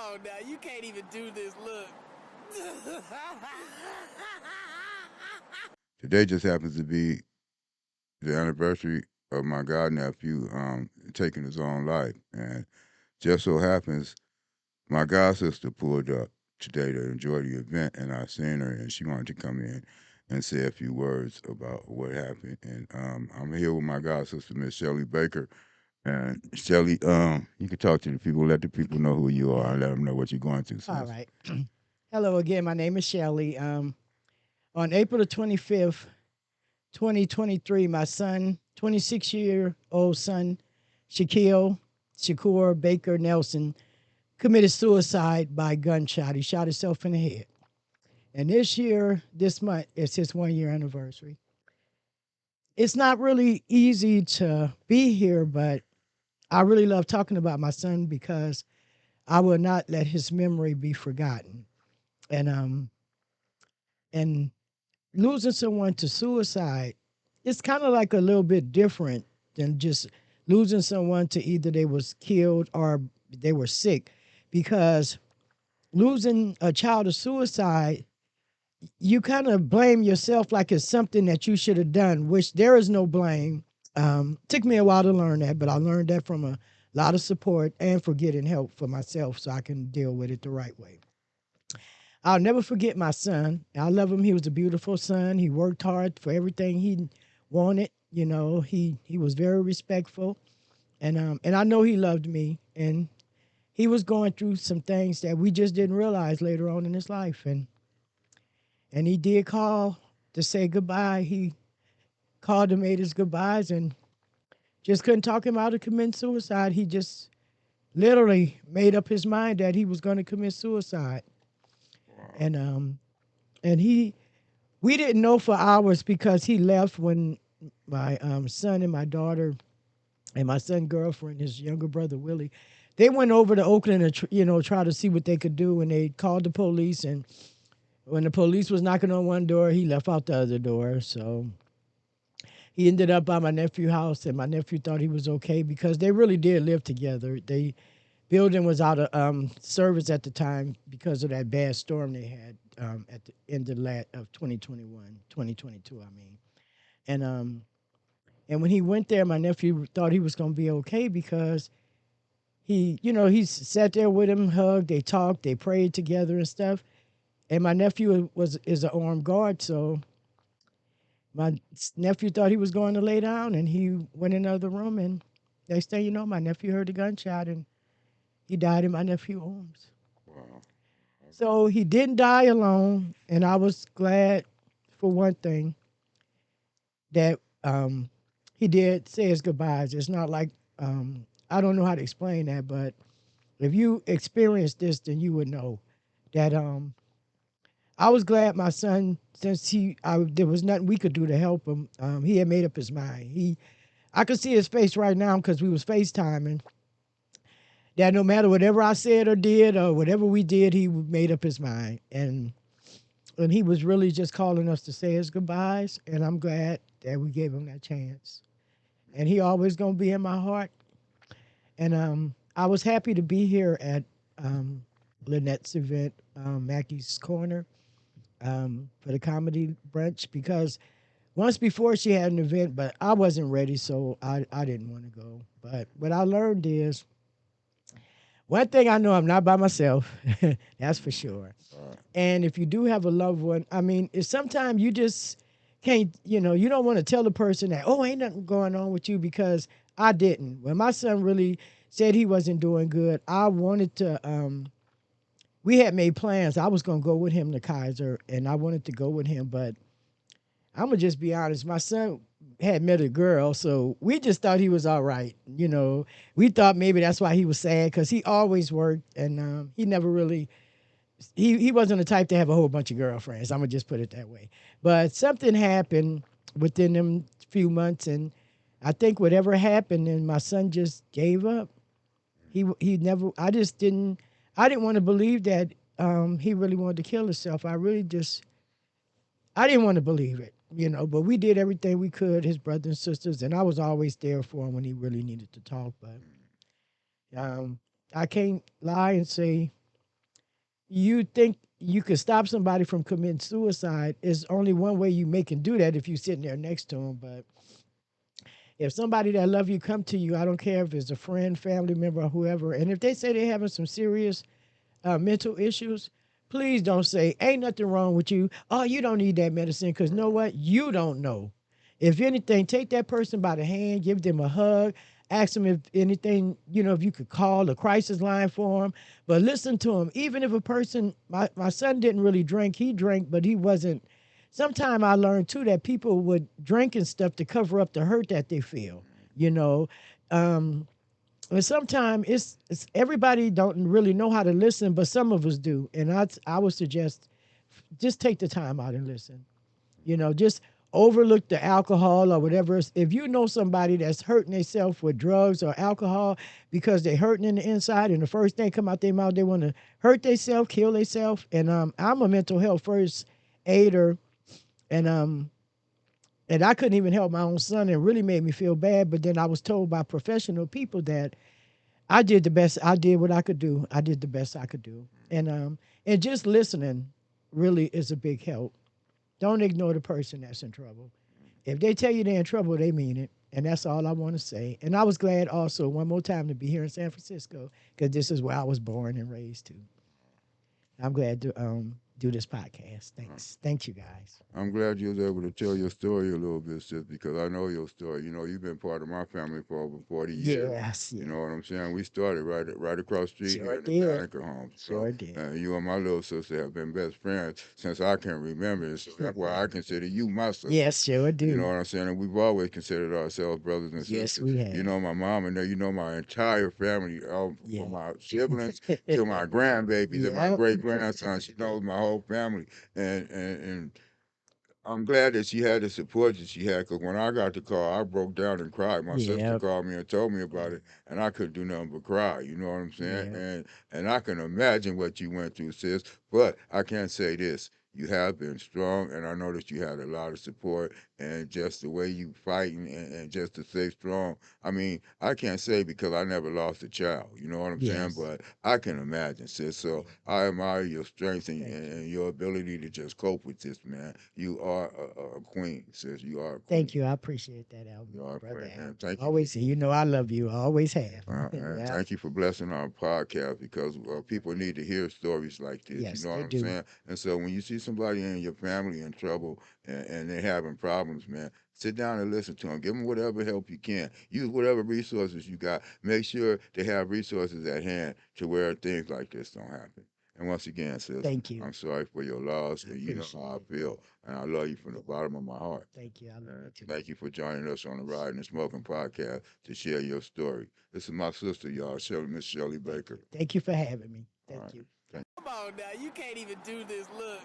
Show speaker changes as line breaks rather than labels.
on now. You can't even do this. Look.
Today just happens to be the anniversary of my godnephew taking his own life. And just so happens my god sister pulled up today to enjoy the event, and I seen her, and she wanted to come in and say a few words about what happened. And I'm here with my god sister, Miss Shelley Baker. And Shelley, you can talk to the people, let the people know who you are, and let them know what you're going through,
All
sis.
right. Hello again. My name is Shelley. On April the 25th, 2023, my son, 26-year-old son, Shaquille Shakur Baker Nelson, committed suicide by gunshot. He shot himself in the head. And this month, is his 1 year anniversary. It's not really easy to be here, but I really love talking about my son because I will not let his memory be forgotten. And and losing someone to suicide, it's kind of like a little bit different than just losing someone to either they was killed or they were sick, because losing a child to suicide, you kind of blame yourself like it's something that you should have done, which there is no blame. Took me a while to learn that, but I learned that from a lot of support and for getting help for myself so I can deal with it the right way. I'll never forget my son. I love him. He was a beautiful son. He worked hard for everything he wanted. You know, he was very respectful, and I know he loved me. And he was going through some things that we just didn't realize later on in his life. And he did call to say goodbye. He called and made his goodbyes, and just couldn't talk him out of committing suicide. He just literally made up his mind that he was going to commit suicide,
Wow.
and we didn't know for hours because he left when my son and my daughter and my son's girlfriend, his younger brother Willie, they went over to Oakland and try to see what they could do, and they called the police. And when the police was knocking on one door, he left out the other door. So he ended up by my nephew's house, and my nephew thought he was okay because they really did live together. They building was out of service at the time because of that bad storm they had at the end of 2021, 2022, I mean. And and when he went there, my nephew thought he was going to be okay because he sat there with him, hugged, they talked, they prayed together and stuff. And my nephew is an armed guard, so my nephew thought he was going to lay down, and he went in another room, and next thing you know, my nephew heard a gunshot, and he died in my nephew's arms.
Wow.
So he didn't die alone, and I was glad for one thing that he did say his goodbyes. It's not like I don't know how to explain that, but if you experienced this, then you would know that I was glad my son, since there was nothing we could do to help him. He had made up his mind. I could see his face right now because we was FaceTiming. That no matter whatever I said or did or whatever we did, he made up his mind, and he was really just calling us to say his goodbyes. And I'm glad that we gave him that chance. And he always gonna be in my heart. And I was happy to be here at Lynette's event, Mackey's Corner, for the comedy brunch, because once before she had an event, but I wasn't ready, so I didn't want to go. But what I learned is one thing I know, I'm not by myself. That's for sure.
Wow.
And if you do have a loved one, I mean, it's sometimes you just can't, you don't want to tell the person that, oh, ain't nothing going on with you, because I didn't. When my son really said he wasn't doing good, I wanted to, we had made plans. I was going to go with him to Kaiser, and I wanted to go with him, but I'm going to just be honest. My son had met a girl, so we just thought he was all right. We thought maybe that's why he was sad, because he always worked, and he never really he wasn't the type to have a whole bunch of girlfriends. I'm gonna just put it that way. But something happened within them few months, and I think whatever happened, and my son just gave up. He never. I didn't want to believe that he really wanted to kill himself. I didn't want to believe it. But we did everything we could, his brothers and sisters, and I was always there for him when he really needed to talk. But um, I can't lie and say you think you could stop somebody from committing suicide, is only one way you make can do that if you're sitting there next to them. But if somebody that love you come to you, I don't care if it's a friend, family member, or whoever, and if they say they're having some serious mental issues, please don't say, ain't nothing wrong with you. Oh, you don't need that medicine. Because know what? You don't know. If anything, take that person by the hand, give them a hug, ask them if anything, if you could call the crisis line for them. But listen to them. Even if a person, my son didn't really drink, he drank, but he wasn't. Sometime I learned too that people would drink and stuff to cover up the hurt that they feel, you know. Um, and sometimes it's everybody don't really know how to listen, but some of us do. And I would suggest just take the time out and listen. Just overlook the alcohol or whatever. If you know somebody that's hurting themselves with drugs or alcohol because they're hurting in the inside, and the first thing come out their mouth, they want to hurt themselves, kill themselves. And I'm a mental health first aider, and and I couldn't even help my own son. It really made me feel bad. But then I was told by professional people that I did the best. I did what I could do. I did the best I could do. And just listening really is a big help. Don't ignore the person that's in trouble. If they tell you they're in trouble, they mean it. And that's all I want to say. And I was glad also one more time to be here in San Francisco because this is where I was born and raised too. I'm glad to do this podcast. Thanks. Thank you guys.
I'm glad you was able to tell your story a little bit, sis, because I know your story. You know, you've been part of my family for over 40 years.
Yes,
You
yeah.
know what I'm saying? We started right across the street here
Sure
in the
did.
Danica home. So,
Sure did.
you and my little sister have been best friends since I can remember. So that's why I consider you my sister.
Yes, sure
You know
do.
what I'm saying? And we've always considered ourselves brothers and
Yes,
sisters.
we
You
have.
know my mom, and you know my entire family, all
Yeah.
from my siblings to my grandbabies and my
Yep.
great grandsons. She knows my whole family, and I'm glad that she had the support that she had, because when I got the call, I broke down and cried. My sister
Yep.
called me and told me about it, and I couldn't do nothing but cry. You know what I'm saying?
Yep.
And I can imagine what you went through, sis. But I can't say this: you have been strong, and I know that you had a lot of support, and just the way you fighting, and just to stay strong. I mean, I can't say because I never lost a child. You know what I'm saying?
Yes.
But I can imagine, sis. So
Yeah.
I admire your strength and,
Thank you.
and your ability to just cope with this, man. You are a queen, sis. You are a
Thank
queen.
you. I appreciate that,
You
Albert.
are a
Brother
queen, and
Albert.
thank you.
Always, you know I love you. I always have.
And
Yeah.
thank you for blessing our podcast, because people need to hear stories like this. You
Yes,
know what
they
I'm
do.
saying? And so when you see somebody in your family in trouble, and they're having problems, man, sit down and listen to them. Give them whatever help you can. Use whatever resources you got. Make sure they have resources at hand to where things like this don't happen. And once again, sis,
Thank you.
I'm sorry for your loss,
I
and you know
appreciate
how
it.
I feel. And I love you from the bottom of my heart.
Thank you. I love you too.
Thank you for joining us on the Ride and Smoking podcast to share your story. This is my sister, y'all, Shelley, Miss Shelley
Thank
Baker.
you. Thank you for having me.
All
Thank
right.
you.
Thank
Come on now, you can't even do this. Look.